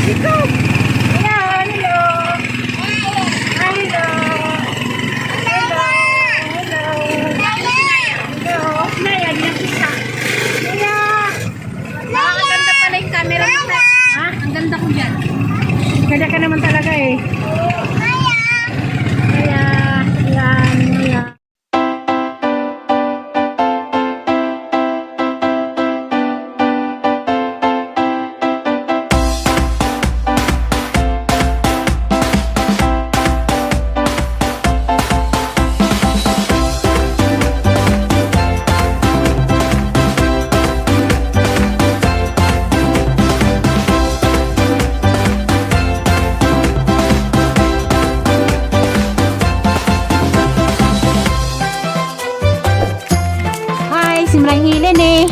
Ikaw! Ayan, hello! Hello! Hello! Hello! Hello! Naya, di na kita. Naya! Ang ganda pala yung camera mo. Ha? Ang ganda ko dyan. Ganda ka naman talaga eh. Naya! Ayan, Naya. Simrang hilin eh.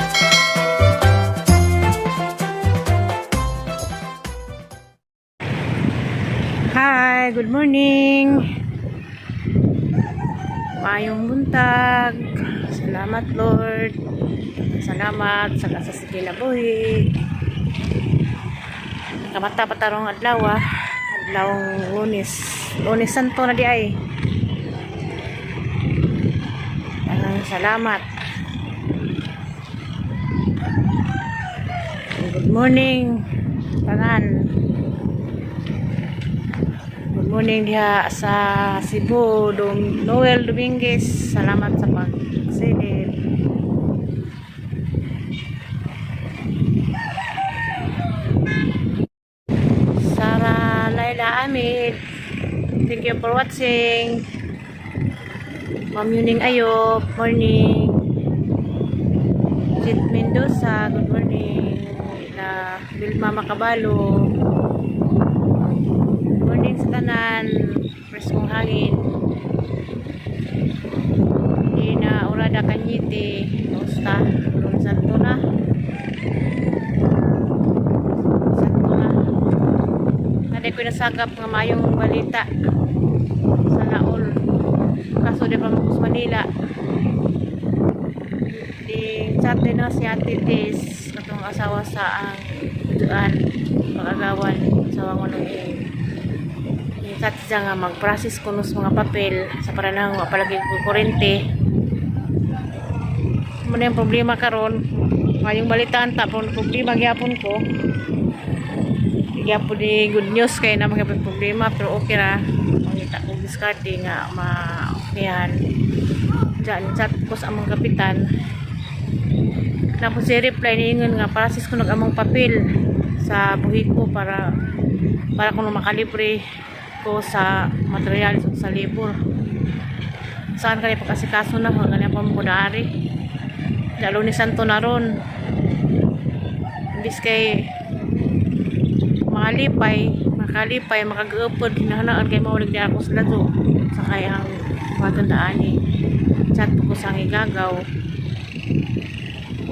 Hi, good morning. Mayong buntag. Salamat Lord. Salamat sa kasasige na buhi. Kamata patarong adlaw adlawng Lunes. Lunes Santo na di ay. Salamat. Good morning tanan. Good morning diha sa Cebu, Noel Dominguez. Salamat sa pagsilip. Sarah Laila Amid, thank you for watching. Ma'am Yuning Ayop, morning. Jit Mendoza, good morning. Vilma Macabalo, good morning sa tanan. Preskong hangin. Ina Urada Kanyite, Costa, Lon Santo na. Nade ko nasagap nga mayong balita sa Naol. Kaso di pa sa Manila. Chat din na si Ate Tess, katong asawa sa ang duan pag-agawan sa wangon ng chat siya nga mag-process kunos mga papel sa para nang mapalagi ko kurente. Muna yung problema karon ngayong balitaan tapon problema gyapon ko. Gyapon di good news kay na mga problema pero okay ra. Mangita ko discarding nga ma-okayan. Diyan chat ko sa among kapitan. Tapos si reply niingon nga process ko nag-among papel sa buhi ko para ko makalibre ko sa material sa labor. Saan kaya pagkasikaso na hanggang pa mo dari. Lalo ni Santo na ron. Imbis kay makalipay, makag-upod, hinahanaan kay maulig di ako sa lazo. Sa kayang matandaan ni chat ko sa igagaw.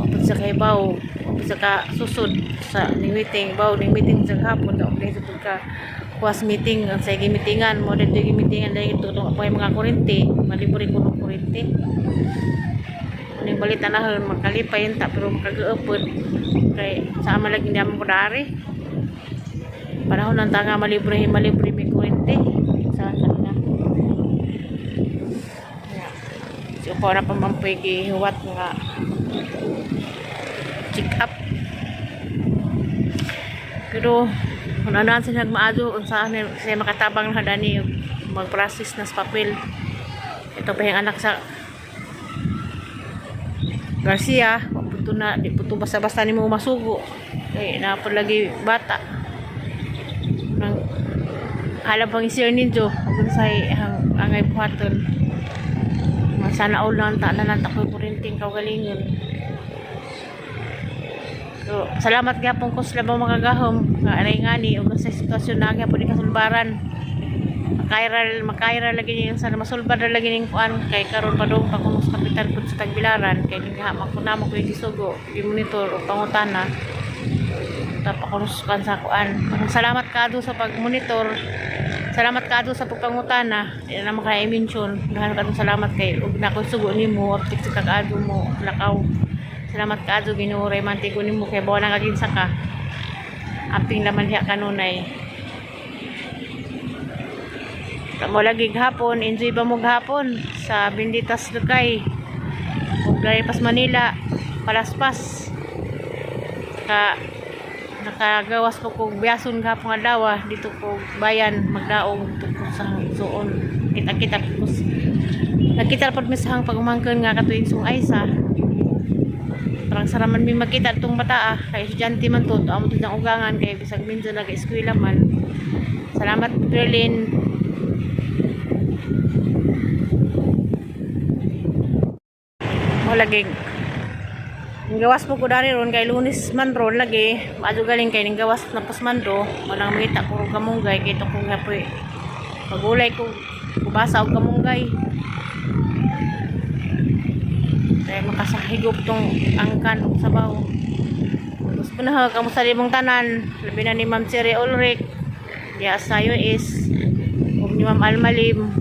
Wapot sa kay baw, wapot sa ka susod sa meeting sa hapon daw play sa ka kuas meeting ang sa meetingan mo dito meetingan dahil ito ako yung mga kurente maliburi ko ng kurente ning balita na makalipay ta pero makag-upod kay sa malagi hindi mo dari panahon ng tanga maliburi may kurente sa kanila so para pa mampoy gihuwat nga check up pero kung ano sila nagmaado unsaan siya makatabang na dani mag-process na sa papel. Ito pa yung anak sa Garcia puto na di puto basta-basta ni mo masugo kay napod lagi bata nang alam pang isir ninyo kung say angay buhaton sana all lang ta na ko kurenting kaugalingon. So, salamat gyapon ko sa labang mga gahom nga anay ngani ug sa sitwasyon na gyapon ni kasulbaran. Makairal lagi niya sana masulbad lagi ning kuan kay karon pa dong pa kuno sa kapital pud sa Tagbilaran kay ning hamak ko namo ko isugo i-monitor o pangutana. Tapa kuno sa kuan. Salamat kado sa pag-monitor. Salamat kado sa pagpangutana. Di na maka-mention. Dahan kadto salamat kay ug na ko sugo nimo aptik sa kag-ado mo lakaw. Salamat kaadto Ginoo Ray mantigo nimo kay bawa na kaginsa ka. Amping laman diha kanunay. Kamo lagi gahapon, enjoy ba mo gahapon sa Benditas Lukay. Ug dali pas Manila, palaspas. Nakagawas ko kog biyason gahapon nga dawa dito ko bayan magdaog dito sa suon. Kita-kita ko. Nakita pod mi sa hang pagumangkon nga katuig sung Aysa. Parang saraman mi makita itong bata kay estudyante man to amo to ang ugangan kay bisag minsan nag-eskwela man. Salamat Berlin. Mo lagi gawas po ko dari ron kay Lunes man ron lagi maadto galing kay ning gawas na pasmando walang makita ko kamunggay kay to ko nga po pagulay ko kubasa og kamunggay kaya makasahigop tong angkan og sabaw. Tapos punaha kamusta di mong tanan labi na ni Ma'am Siri Ulrich diya sa US ug ni Ma'am Almalim.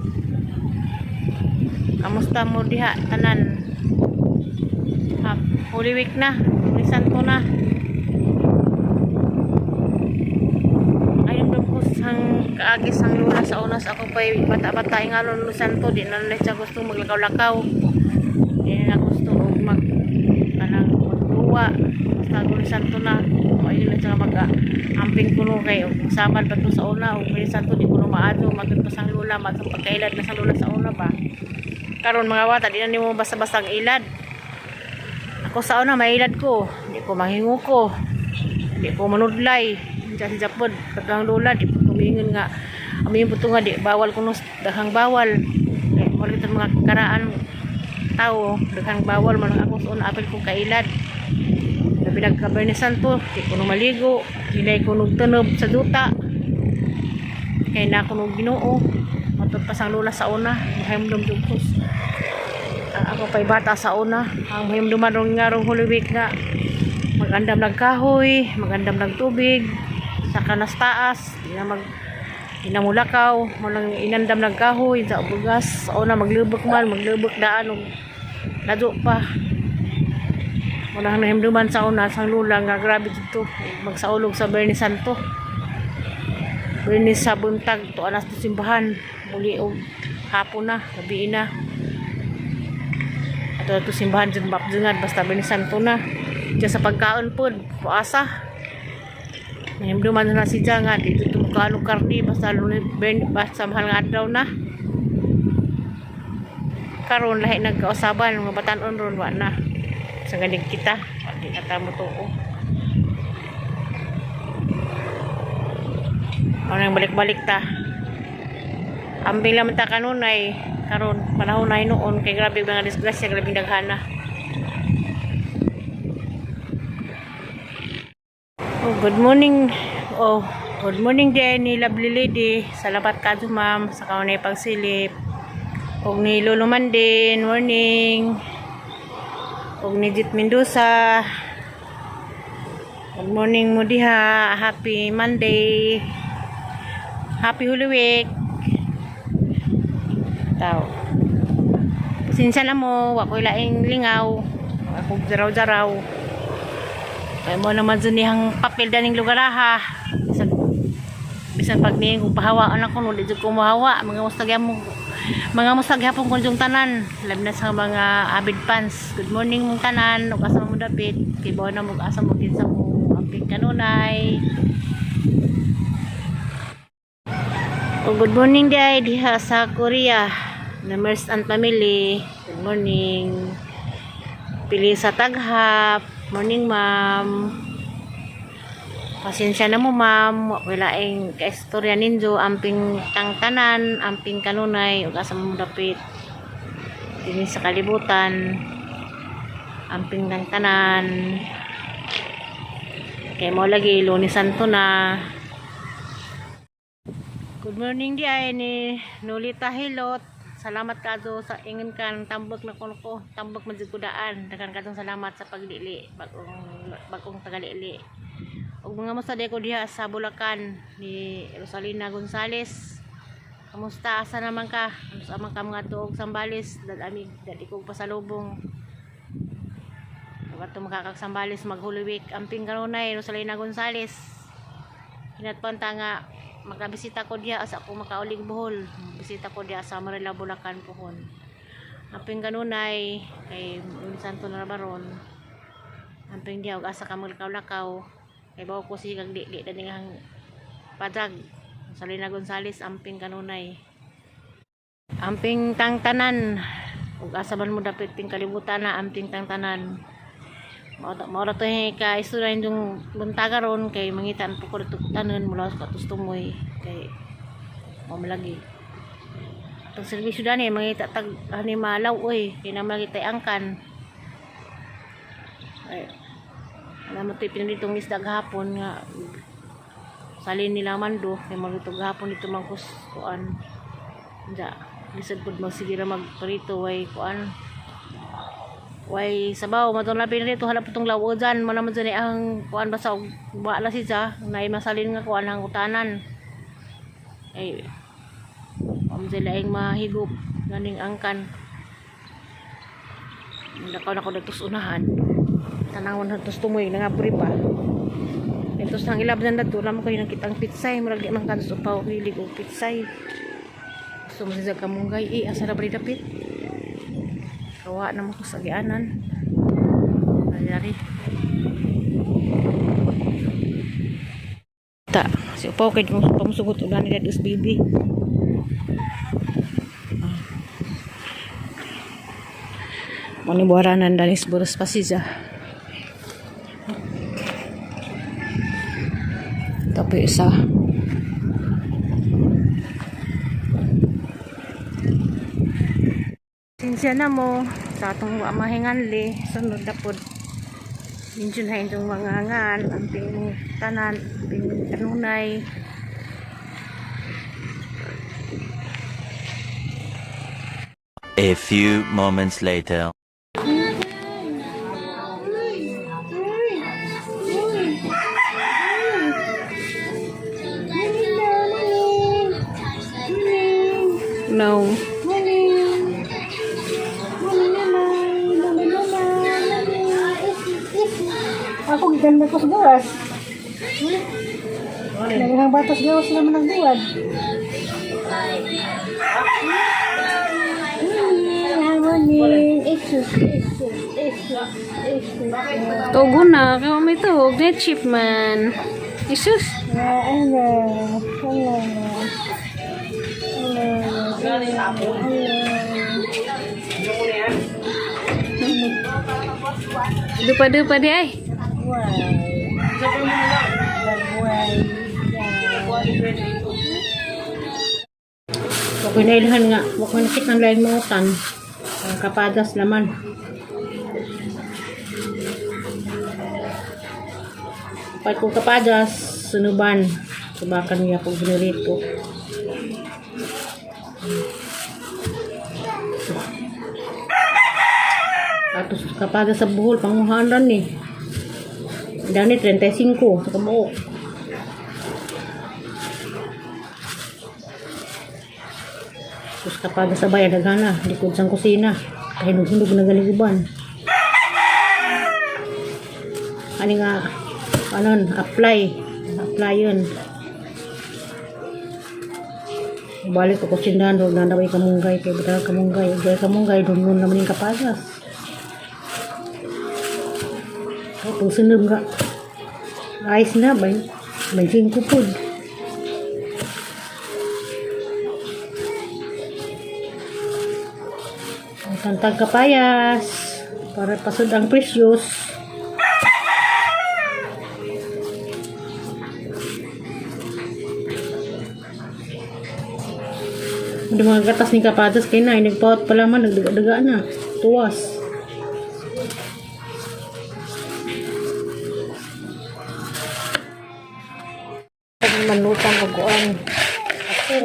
Kamusta mo diha tanan? Holy Week na, Holy Santo na. Ayun daw po sang kaagis sang lunas sa unas ako pa'y bata-bata nga Holy Santo di na siya gusto maglakaw-lakaw. Di na gusto kanang magluwa. Basta Holy Santo na. Ayun na siya mag-amping kuno kay saban pa to sa una. Holy Santo di kuno maadto magod pa sang lula matong pagkailad na sa lula sa una ba. Karon mga bata di na nimo basta-basta ang ilad. Ako sa una mailad ko, hindi ko mahingo ko, hindi ko manudlay, dyan sa Japon, pagkang lula, di ko kumingon nga, amin po ito nga, di bawal kuno, daghang bawal, wala itong mga karaan tao, daghang bawal, manang ako sa una, apel kong kailad, na pinagkabar ni Santo, di ko maligo, hinay ko nagtunob sa duta, kaya na ako nung Ginoo, matod pa sang lula sa una, mahimdom dugkos. Ako pa'y bata sa una ang mahimduman rong nga rong Holy Week nga magandam ng kahoy magandam ng tubig sa kanas taas di na mulakaw malang inandam ng kahoy sa bugas sa una maglubok daan og lado pa malang mahimduman sa una sang lula nga grabe dito magsaulog sa Bernis Santo Bernis sa buntag to alas to simbahan muli og hapon na gabi na ito simbahan dyan bapdungan basta Bernis Santo na dyan sa pagkaon po puasa mahimduman na si dyan nga dito tumukano karni basta mahal nga adlaw na karon lahi nagkausaban mga batanon ron wa na sa ganig kita di na tamo to nang balik-balik ta ambing lang ta kanunay karon panahon na noon kay grabe mga disgrasya grabe daghana. Good morning din ni Lovely Lady salamat kadto ma'am sa kaunay pagsilip og ni Luluman din morning og ni Jit Mendoza good morning mo diha happy Monday happy Holy Week tao. Pasensya na mo, wako'y laing lingaw, wako'y jaraw-jaraw. Kaya mo naman zunihang papel daning lugar ha. Bisan pag niya kung pahawaan ako, no, dito ko mahawa. Mga mustagya pong kunjong tanan. Labi na sa mga avid fans. Good morning mong tanan, ug asa mo dapit. Kay bawa na mo asa mo kinsa mo amping kanunay. Good morning day diha sa Korea. Namers and family. Good morning. Pili sa taghap. Morning ma'am. Pasensya na mo ma'am. Wala ang kaistorya ninyo. Amping tanan, amping kanunay. Ug asa mo dapit. Dini sa kalibutan. Amping tanan. Kaya mo lagi Lunes Santo na. Good morning di ay ni Nolita Hilot. Salamat kadto sa ingin kan tambok na kuno ko, tambok man jud kudaan. Daghang kadtong salamat sa pagdili bagong tagalili. Ug mga musta ko diha sa Bulacan ni Rosalina Gonzales. Kamusta asa naman ka? Asa man ka mga tuog Sambales, dad-amig dad ikog pasalubong. Wato makakagsambales mag Holy Week amping kanunay Rosalina Gonzales. Kinatpanta nga makabisita ko diya asa ako makauling Bohol. Bisita ko diya sa Marila Bulacan pohon. Aping kanunay kay Santo Narabaron. Aping diya og asa ka maglakaw-lakaw. Kay bawo ko si kag di daningang padag. Salina Gonzales amping kanunay. Amping tangtanan ug asa man mo dapat ting kalibutan na amping tangtanan. Mao ra to ka istorya yung buntagaron kay mangitan po ko dito tanan mula sa tustumoy kay mao malagi. Atong serbisyo dani mangita tag ani malaw oy kay na malagi tay angkan. Ay alam mo tay pinilitong isda gahapon nga salin nila mando kay magluto gahapon dito mangkus kuan. Ja, lisod pud magsigira magprito way kuan. Way sabaw matong labi dito halap itong lawo dyan mo naman dyan ang kuan basa wala siya na masalin nga kuan ang utanan ay sila ang mahigop ganing angkan nakaw na ko dagtos unahan tanawon hatos tumoy nangapuri pa itos nang ilab na dito naman kayo nakitang pitsay murag di man kanso pa hilig og pitsay gusto mo siya kamunggay asa na bari dapit kawa naman ko sa gianan nangyari ta si upaw kay pamusugot ulan nila dos baby manibuaranan danis boros pasiza tapi isa sinsya na mo sa atong mahinganli sunod na po minsan na itong mga hangan ang ping tanan ping kanunay a few moments later. no Ako ganda ko sa gawas. Naghang batas gawas naman ang buwan. Harmony, isus. tugo na kaya may tuhog net chip man isus dupa di ay Huwag na ilhan nga. Huwag na nakit ng laing mautan. Kapadas naman. Pag kung kapadas, sunuban. Subakan niya kung ginurito. Atos kapadas sa buhol, panguhanan ni. Dani 35 sa kabuok. Terus kapag sa bayan nagana likod sang kusina kay hinog na galiguban ani nga anon apply yun balik ko kusindahan doon na naway kamunggay kay betal kamunggay doon naman yung kapagas kung sinub nga ayos na ba 25 po tantang kapayas para pasod ang presyos hindi mga gatas ni kapatas kay na nagpawat pala man nagdaga na tuwas manutang aguan ako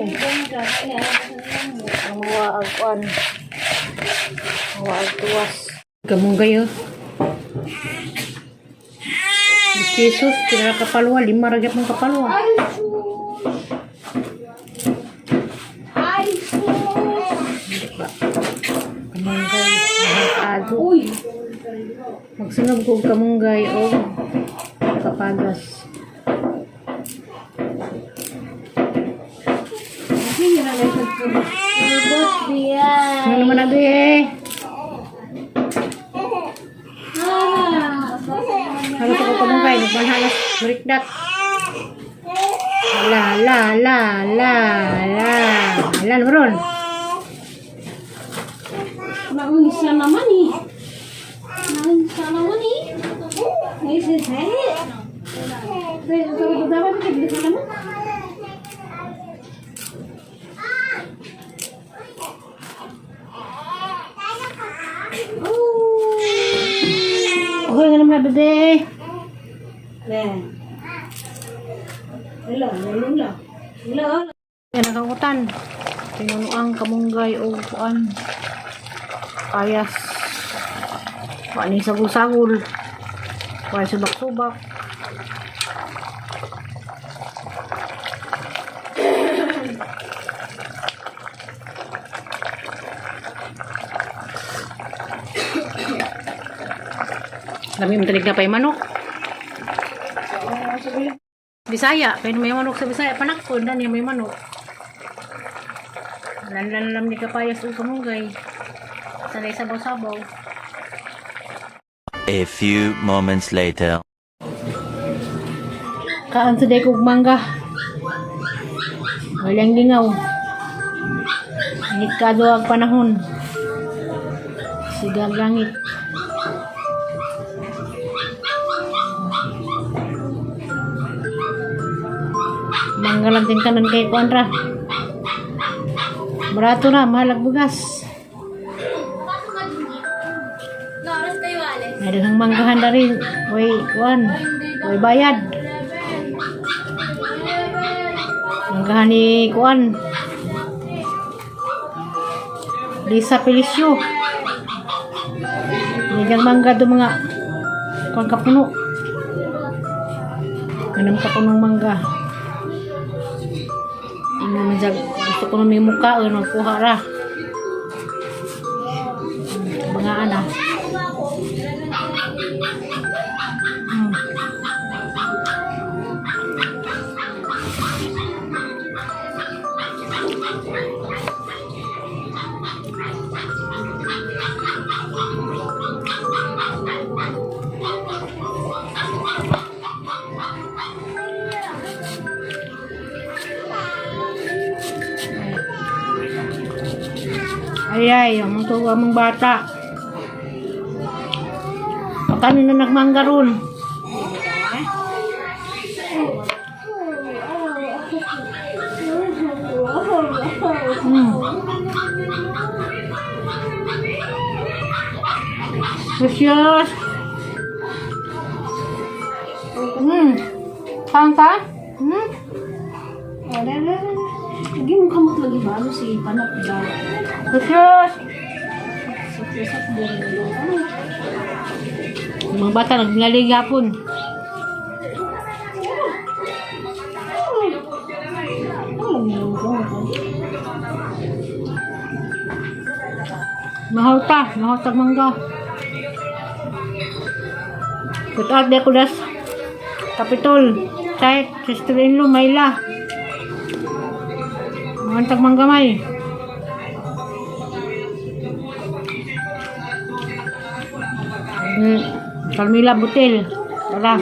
ang mga aguan wag tuwas kamunggay oh Jesus kira kapalwa 5 ragyat ng kapalwa kamunggay nakakago magsunog ko kamunggay o kapagas Ano naman na, be? Halos ako kamungkay. Nagmanhalas. Berikdat. La. Ala naman. Nangis na naman eh. Nangis na naman eh. Nangis na tayo. Dapat kita bisa naman. Okay nga naman na, bebe. Hello. Yan nakakutan. Tinunuang kamunggay o kuan. Payas. Kuan ni sagul-sagul. Kuan subak-subak. Kami matalig na pa yung manok. Bisaya, pero may manok sa Bisaya. Panakon, dan may manok. Lanlan ni kapayas o kamunggay. Sanay sabaw-sabaw. A few moments later. Kaan sa kog mangga. Walang lingaw. Init ka daw ang panahon. Sigang langit. Mangga lang din kanan kay Kuandra. Barato na, mahal ang bugas. May daghang manggahan na rin. Way bayad. Manggahan ni Kuan. Lisa Felicio. Nigang mangga do mga Kuan kapuno. Ganang kapunong mangga. Gusto ko na may mukha o magkuha ra. Mga anak. Ay, ang mga bata. Kanina nagmangga ron. Precious. Kanta? Lagi mo kamot lagi ba? Ano si Panak daw? Precious. Sa Mga bata naglalig hapon. Mahal sa mangga. Kutat de kudas Kapitol, Chait, Sister-in-law, Mayla. Mahal mangga may. Carmila Butil. Tara.